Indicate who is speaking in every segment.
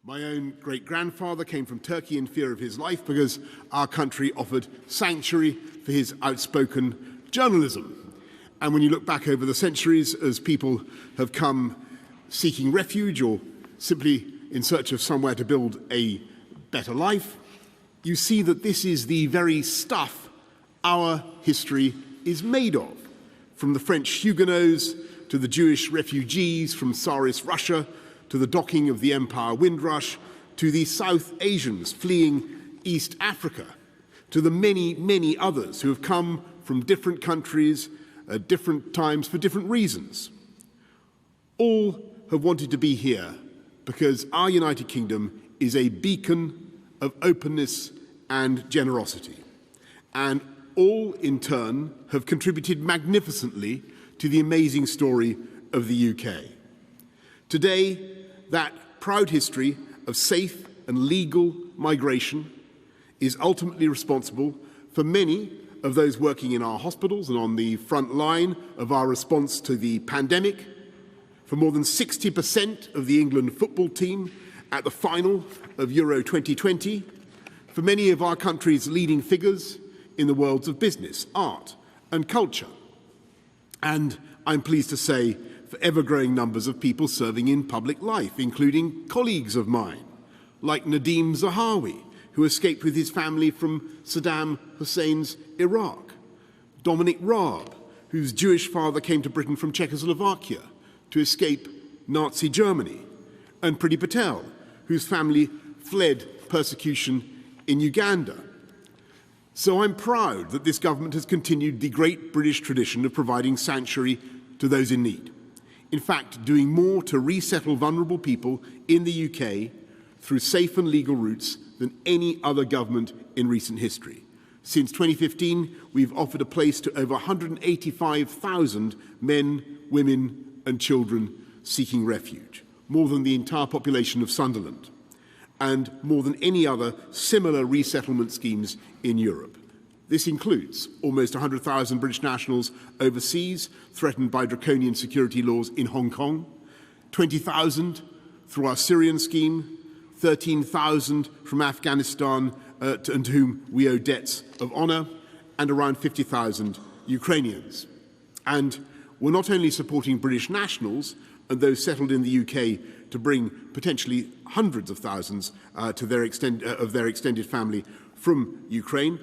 Speaker 1: My own great-grandfather came from Turkey in fear of his life because our country offered sanctuary for his outspoken journalism. And when you look back over the centuries, as people have come seeking refuge or simply in search of somewhere to build a better life, you see that this is the very stuff our history is made of. From the French Huguenots to the Jewish refugees from Tsarist Russia, to the docking of the Empire Windrush, to the South Asians fleeing East Africa, to the many, many others who have come from different countries at different times for different reasons. All have wanted to be here because our United Kingdom is a beacon of openness and generosity. And all, in turn, have contributed magnificently to the amazing story of the UK. Today, that proud history of safe and legal migration is ultimately responsible for many of those working in our hospitals and on the front line of our response to the pandemic, for more than 60% of the England football team at the final of Euro 2020, for many of our country's leading figures in the worlds of business, art and culture, and I'm pleased to say for ever-growing numbers of people serving in public life, including colleagues of mine, like Nadeem Zahawi, who escaped with his family from Saddam Hussein's Iraq, Dominic Raab, whose Jewish father came to Britain from Czechoslovakia to escape Nazi Germany, and Priti Patel, whose family fled persecution in Uganda. So I'm proud that this government has continued the great British tradition of providing sanctuary to those in need. In fact, doing more to resettle vulnerable people in the UK through safe and legal routes than any other government in recent history. Since 2015, we've offered a place to over 185,000 men, women and children seeking refuge, more than the entire population of Sunderland, and more than any other similar resettlement schemes in Europe. This includes almost 100,000 British nationals overseas threatened by draconian security laws in Hong Kong, 20,000 through our Syrian scheme, 13,000 from Afghanistan and to whom we owe debts of honour, and around 50,000 Ukrainians. And we're not only supporting British nationals and those settled in the UK to bring potentially hundreds of thousands to their extended family from Ukraine,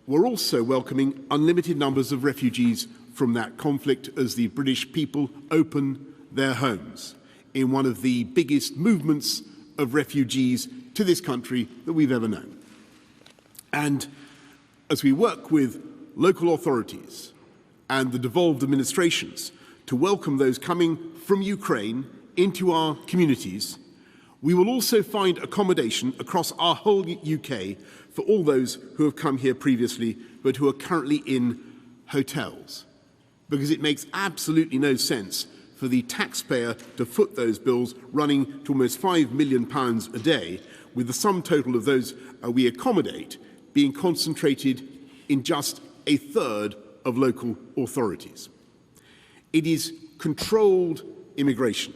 Speaker 1: we're also welcoming unlimited numbers of refugees from that conflict as the British people open their homes in one of the biggest movements of refugees to this country that we've ever known. And as we work with local authorities and the devolved administrations to welcome those coming from Ukraine into our communities, we will also find accommodation across our whole UK for all those who have come here previously but who are currently in hotels. Because it makes absolutely no sense for the taxpayer to foot those bills running to almost £5 million a day, with the sum total of those we accommodate being concentrated in just a third of local authorities. It is controlled immigration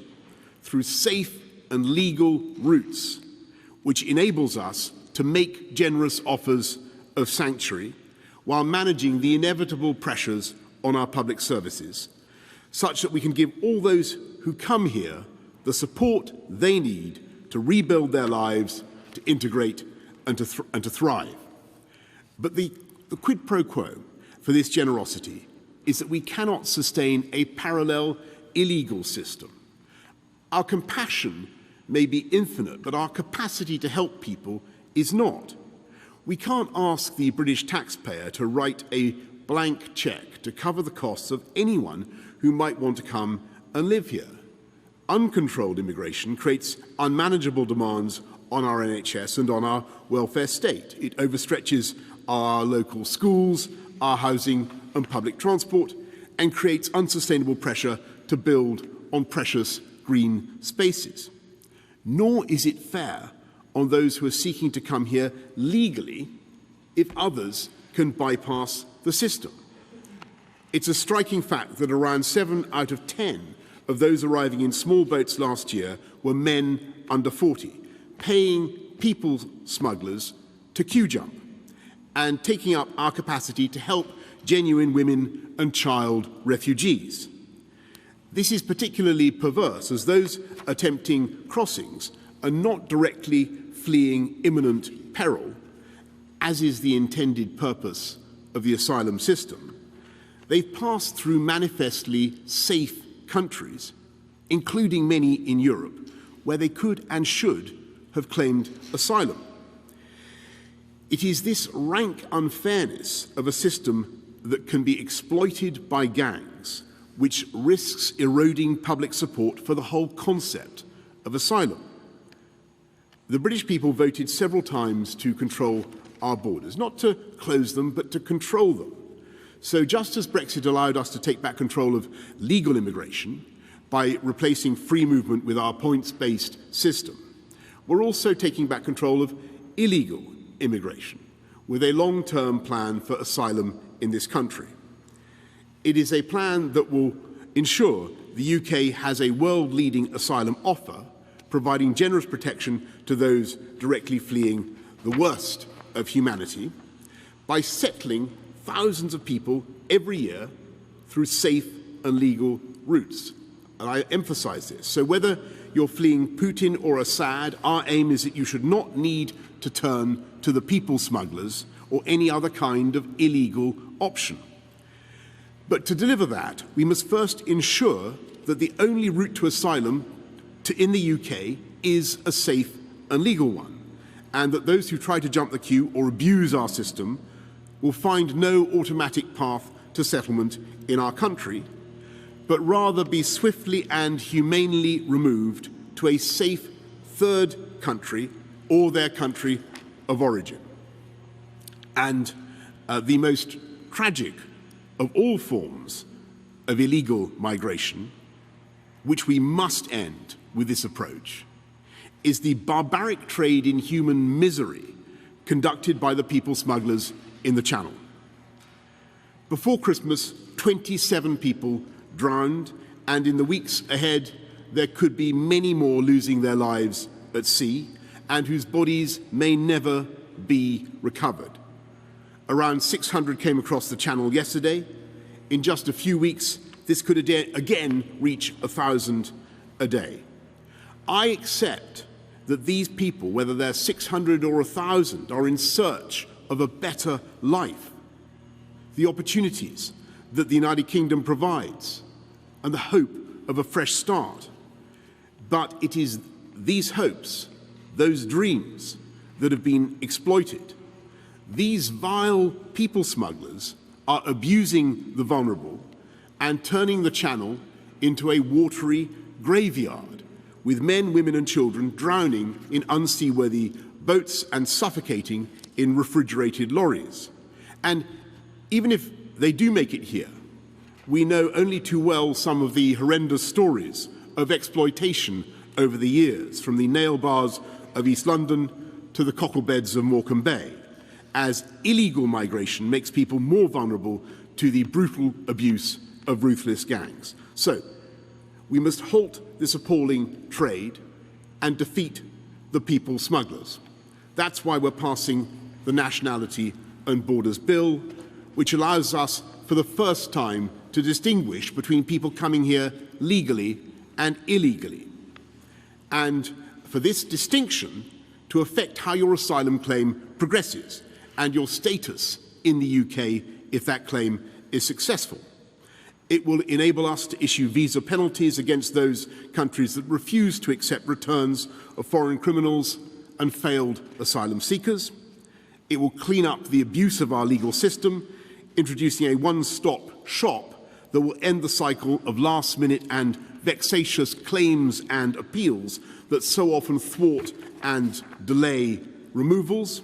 Speaker 1: through safe and legal routes which enables us to make generous offers of sanctuary while managing the inevitable pressures on our public services, such that we can give all those who come here the support they need to rebuild their lives, to integrate and to thrive. But the quid pro quo for this generosity is that we cannot sustain a parallel illegal system. Our compassion may be infinite, but our capacity to help people is not. We can't ask the British taxpayer to write a blank cheque to cover the costs of anyone who might want to come and live here. Uncontrolled immigration creates unmanageable demands on our NHS and on our welfare state. It overstretches our local schools, our housing and public transport, and creates unsustainable pressure to build on precious green spaces. Nor is it fair on those who are seeking to come here legally if others can bypass the system. It's a striking fact that around 7 out of 10 of those arriving in small boats last year were men under 40, paying people smugglers to queue jump and taking up our capacity to help genuine women and child refugees. This is particularly perverse, as those attempting crossings are not directly fleeing imminent peril, as is the intended purpose of the asylum system. They've passed through manifestly safe countries, including many in Europe, where they could and should have claimed asylum. It is this rank unfairness of a system that can be exploited by gangs which risks eroding public support for the whole concept of asylum. The British people voted several times to control our borders, not to close them, but to control them. So just as Brexit allowed us to take back control of legal immigration by replacing free movement with our points-based system, we're also taking back control of illegal immigration with a long-term plan for asylum in this country. It is a plan that will ensure the UK has a world-leading asylum offer, providing generous protection to those directly fleeing the worst of humanity by settling thousands of people every year through safe and legal routes. And I emphasize this. So whether you're fleeing Putin or Assad, our aim is that you should not need to turn to the people smugglers or any other kind of illegal option. But to deliver that, we must first ensure that the only route to asylum in the UK is a safe and legal one, and that those who try to jump the queue or abuse our system will find no automatic path to settlement in our country, but rather be swiftly and humanely removed to a safe third country or their country of origin. And the most tragic of all forms of illegal migration, which we must end with this approach, is the barbaric trade in human misery conducted by the people smugglers in the Channel. Before Christmas, 27 people drowned, and in the weeks ahead, there could be many more losing their lives at sea and whose bodies may never be recovered. Around 600 came across the Channel yesterday. In just a few weeks, this could again reach 1,000 a day. I accept that these people, whether they're 600 or 1,000, are in search of a better life, the opportunities that the United Kingdom provides, and the hope of a fresh start. But it is these hopes, those dreams, that have been exploited. These vile people smugglers are abusing the vulnerable and turning the Channel into a watery graveyard, with men, women and children drowning in unseaworthy boats and suffocating in refrigerated lorries. And even if they do make it here, we know only too well some of the horrendous stories of exploitation over the years, from the nail bars of East London to the cocklebeds of Morecambe Bay, as illegal migration makes people more vulnerable to the brutal abuse of ruthless gangs. So, we must halt this appalling trade and defeat the people smugglers. That's why we're passing the Nationality and Borders Bill, which allows us for the first time to distinguish between people coming here legally and illegally, and for this distinction to affect how your asylum claim progresses and your status in the UK if that claim is successful. It will enable us to issue visa penalties against those countries that refuse to accept returns of foreign criminals and failed asylum seekers. It will clean up the abuse of our legal system, introducing a one-stop shop that will end the cycle of last-minute and vexatious claims and appeals that so often thwart and delay removals.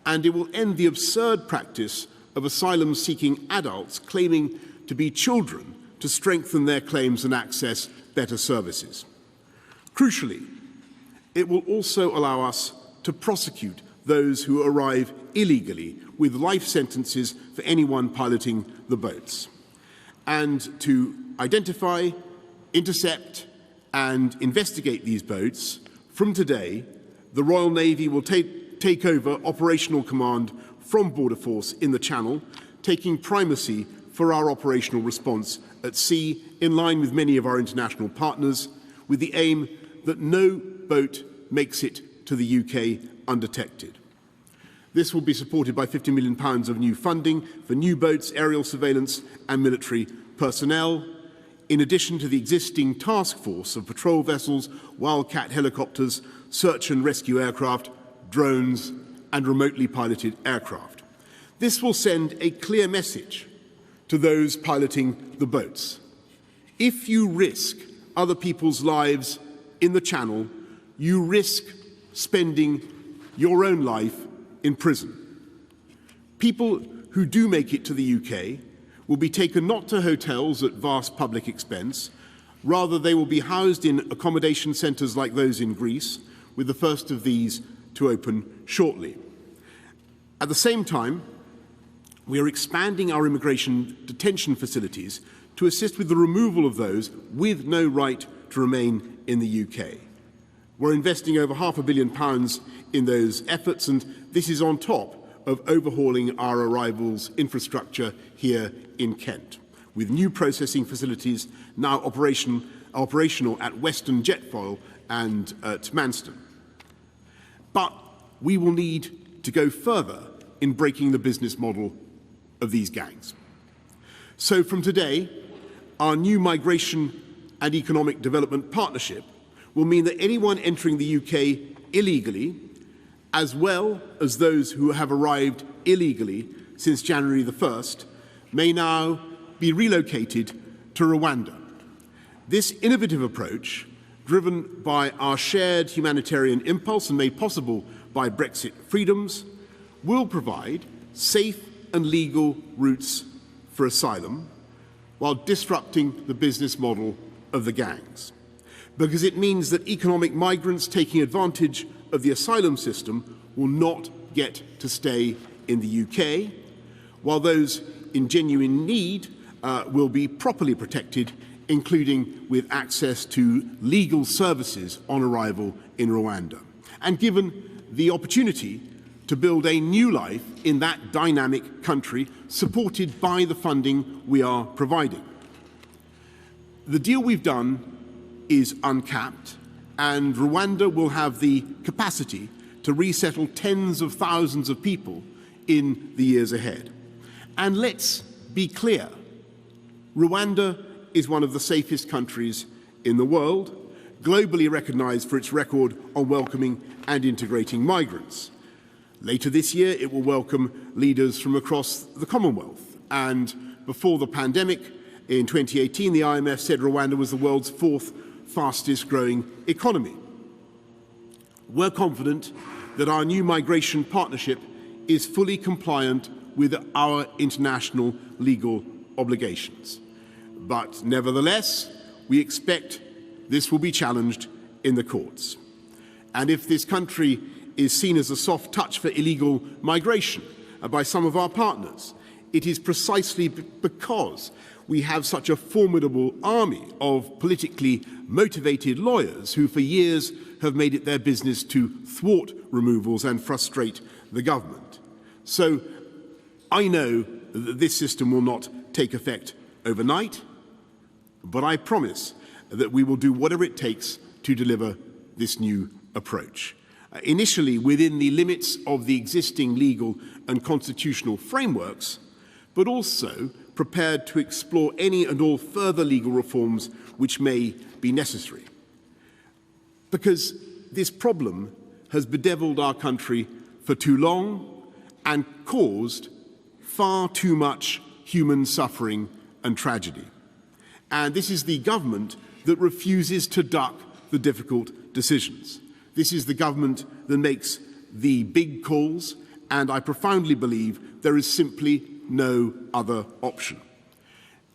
Speaker 1: And it will end the absurd practice of asylum-seeking adults claiming to be children to strengthen their claims and access better services. Crucially, it will also allow us to prosecute those who arrive illegally with life sentences for anyone piloting the boats, and to identify, intercept and investigate these boats from today The Royal Navy will take over operational command from Border Force in the Channel, taking primacy for our operational response at sea, in line with many of our international partners, with the aim that no boat makes it to the UK undetected. This will be supported by £50 million of new funding for new boats, aerial surveillance and military personnel, in addition to the existing task force of patrol vessels, Wildcat helicopters, search and rescue aircraft, drones and remotely piloted aircraft. This will send a clear message to those piloting the boats. If you risk other people's lives in the Channel, you risk spending your own life in prison. People who do make it to the UK will be taken not to hotels at vast public expense, rather they will be housed in accommodation centres like those in Greece, with the first of these to open shortly. At the same time, we are expanding our immigration detention facilities to assist with the removal of those with no right to remain in the UK. We're investing over £500 million in those efforts, and this is on top of overhauling our arrivals infrastructure here in Kent, with new processing facilities now operational at Western Jetfoil and at Manston. But we will need to go further in breaking the business model of these gangs. So from today, our new migration and economic development partnership will mean that anyone entering the UK illegally, as well as those who have arrived illegally since January the 1st, may now be relocated to Rwanda. This innovative approach, driven by our shared humanitarian impulse and made possible by Brexit freedoms, will provide safe and legal routes for asylum while disrupting the business model of the gangs. Because it means that economic migrants taking advantage of the asylum system will not get to stay in the UK, while those in genuine need will be properly protected, including with access to legal services on arrival in Rwanda, and given the opportunity to build a new life in that dynamic country, supported by the funding we are providing. The deal we've done is uncapped, and Rwanda will have the capacity to resettle tens of thousands of people in the years ahead. And let's be clear, Rwanda is one of the safest countries in the world, globally recognized for its record on welcoming and integrating migrants. Later this year, it will welcome leaders from across the Commonwealth. And before the pandemic, in 2018, the IMF said Rwanda was the world's fourth fastest growing economy. We're confident that our new migration partnership is fully compliant with our international legal obligations. But nevertheless, we expect this will be challenged in the courts. And if this country is seen as a soft touch for illegal migration by some of our partners, it is precisely because we have such a formidable army of politically motivated lawyers who for years have made it their business to thwart removals and frustrate the government. So I know that this system will not take effect overnight, but I promise that we will do whatever it takes to deliver this new approach. Initially within the limits of the existing legal and constitutional frameworks, but also prepared to explore any and all further legal reforms which may be necessary. Because this problem has bedeviled our country for too long and caused far too much human suffering and tragedy. And this is the government that refuses to duck the difficult decisions. This is the government that makes the big calls, and I profoundly believe there is simply no other option.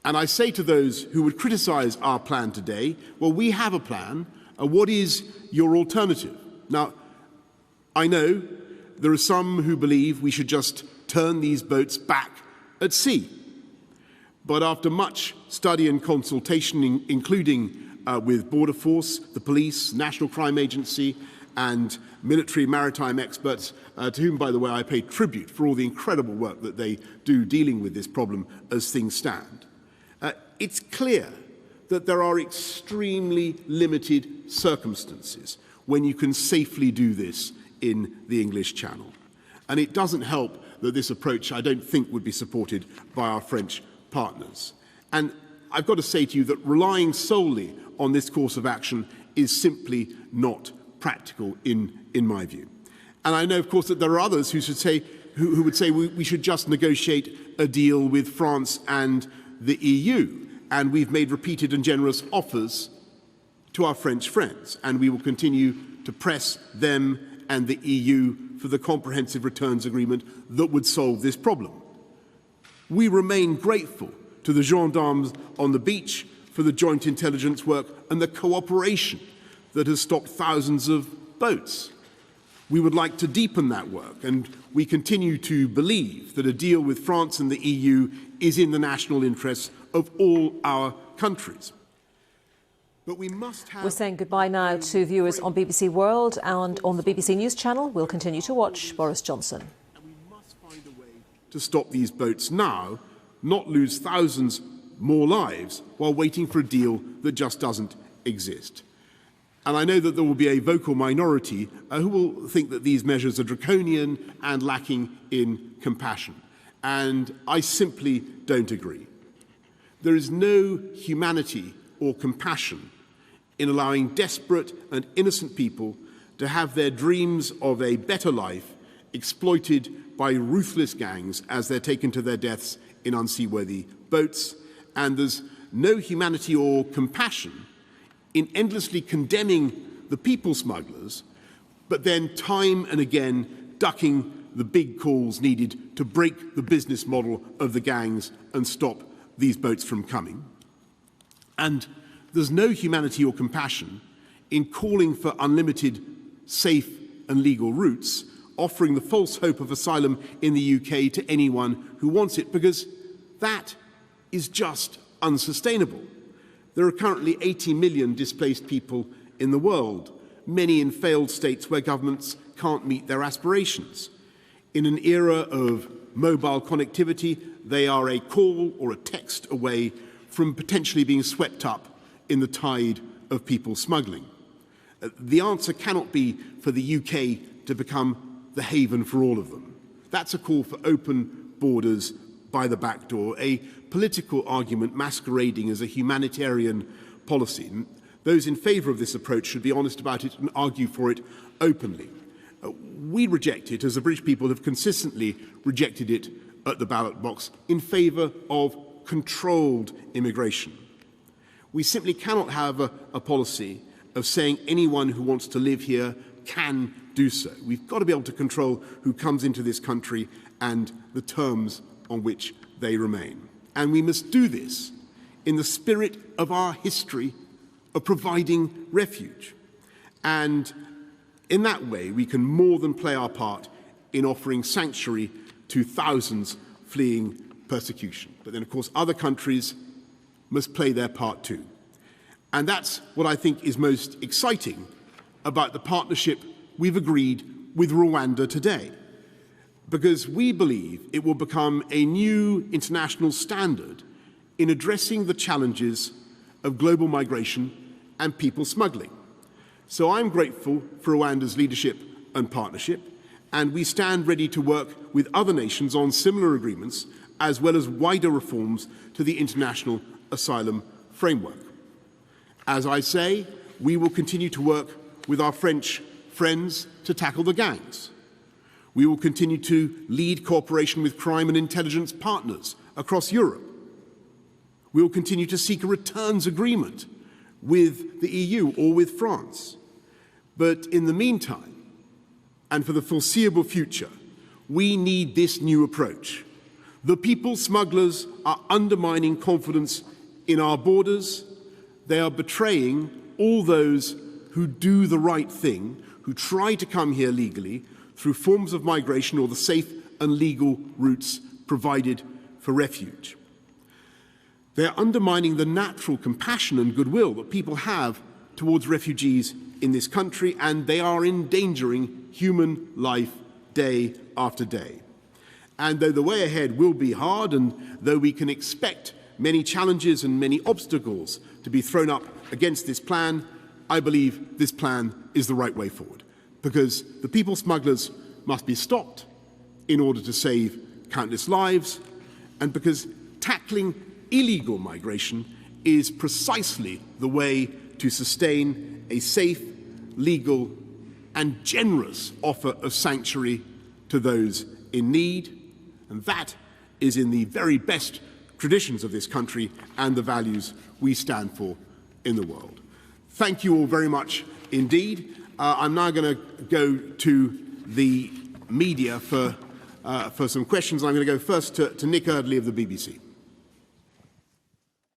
Speaker 1: And I say to those who would criticise our plan today, well, we have a plan. What is your alternative? Now, I know there are some who believe we should just turn these boats back at sea. But after much study and consultation, including with Border Force, the police, National Crime Agency, and military maritime experts, to whom, by the way, I pay tribute for all the incredible work that they do dealing with this problem as things stand. It's clear that there are extremely limited circumstances when you can safely do this in the English Channel. And it doesn't help that this approach, I don't think, would be supported by our French partners. And I've got to say to you that relying solely on this course of action is simply not practical in my view. And I know, of course, that there are others who would say we should just negotiate a deal with France and the EU. And we've made repeated and generous offers to our French friends, and we will continue to press them and the EU for the comprehensive returns agreement that would solve this problem. We remain grateful to the gendarmes on the beach for the joint intelligence work and the cooperation that has stopped thousands of boats. We would like to deepen that work, and we continue to believe that a deal with France and the EU is in the national interests of all our countries. But we must have...
Speaker 2: We're saying goodbye now to viewers on BBC World, and on the BBC News channel we'll continue to watch Boris Johnson.
Speaker 1: And we must find a way to stop these boats now, not lose thousands more lives while waiting for a deal that just doesn't exist. And I know that there will be a vocal minority who will think that these measures are draconian and lacking in compassion. And I simply don't agree. There is no humanity or compassion in allowing desperate and innocent people to have their dreams of a better life exploited by ruthless gangs as they're taken to their deaths in unseaworthy boats. And there's no humanity or compassion in endlessly condemning the people smugglers, but then time and again ducking the big calls needed to break the business model of the gangs and stop these boats from coming. And there's no humanity or compassion in calling for unlimited, safe and legal routes, offering the false hope of asylum in the UK to anyone who wants it, because that is just unsustainable. There are currently 80 million displaced people in the world, many in failed states where governments can't meet their aspirations. In an era of mobile connectivity, they are a call or a text away from potentially being swept up in the tide of people smuggling. The answer cannot be for the UK to become the haven for all of them. That's a call for open borders by the back door, a political argument masquerading as a humanitarian policy. Those in favour of this approach should be honest about it and argue for it openly. We reject it, as the British people have consistently rejected it at the ballot box, in favour of controlled immigration. We simply cannot have a policy of saying anyone who wants to live here can do so. We've got to be able to control who comes into this country and the terms on which they remain. And we must do this in the spirit of our history of providing refuge. And in that way, we can more than play our part in offering sanctuary to thousands fleeing persecution. But then, of course, other countries must play their part too. And that's what I think is most exciting about the partnership we've agreed with Rwanda today, because we believe it will become a new international standard in addressing the challenges of global migration and people smuggling. So I'm grateful for Rwanda's leadership and partnership, and we stand ready to work with other nations on similar agreements, as well as wider reforms to the international asylum framework. As I say, we will continue to work with our French friends to tackle the gangs. We will continue to lead cooperation with crime and intelligence partners across Europe. We will continue to seek a returns agreement with the EU or with France. But in the meantime, and for the foreseeable future, we need this new approach. The people smugglers are undermining confidence in our borders. They are betraying all those who do the right thing, who try to come here legally through forms of migration or the safe and legal routes provided for refuge. They are undermining the natural compassion and goodwill that people have towards refugees in this country, and they are endangering human life day after day. And though the way ahead will be hard, and though we can expect many challenges and many obstacles to be thrown up against this plan, I believe this plan is the right way forward, because the people smugglers must be stopped in order to save countless lives, and because tackling illegal migration is precisely the way to sustain a safe, legal, and generous offer of sanctuary to those in need. And that is in the very best traditions of this country and the values we stand for in the world. Thank you all very much indeed. I'm now going to go to the media for some questions. I'm going to go first to Nick Eardley of the BBC.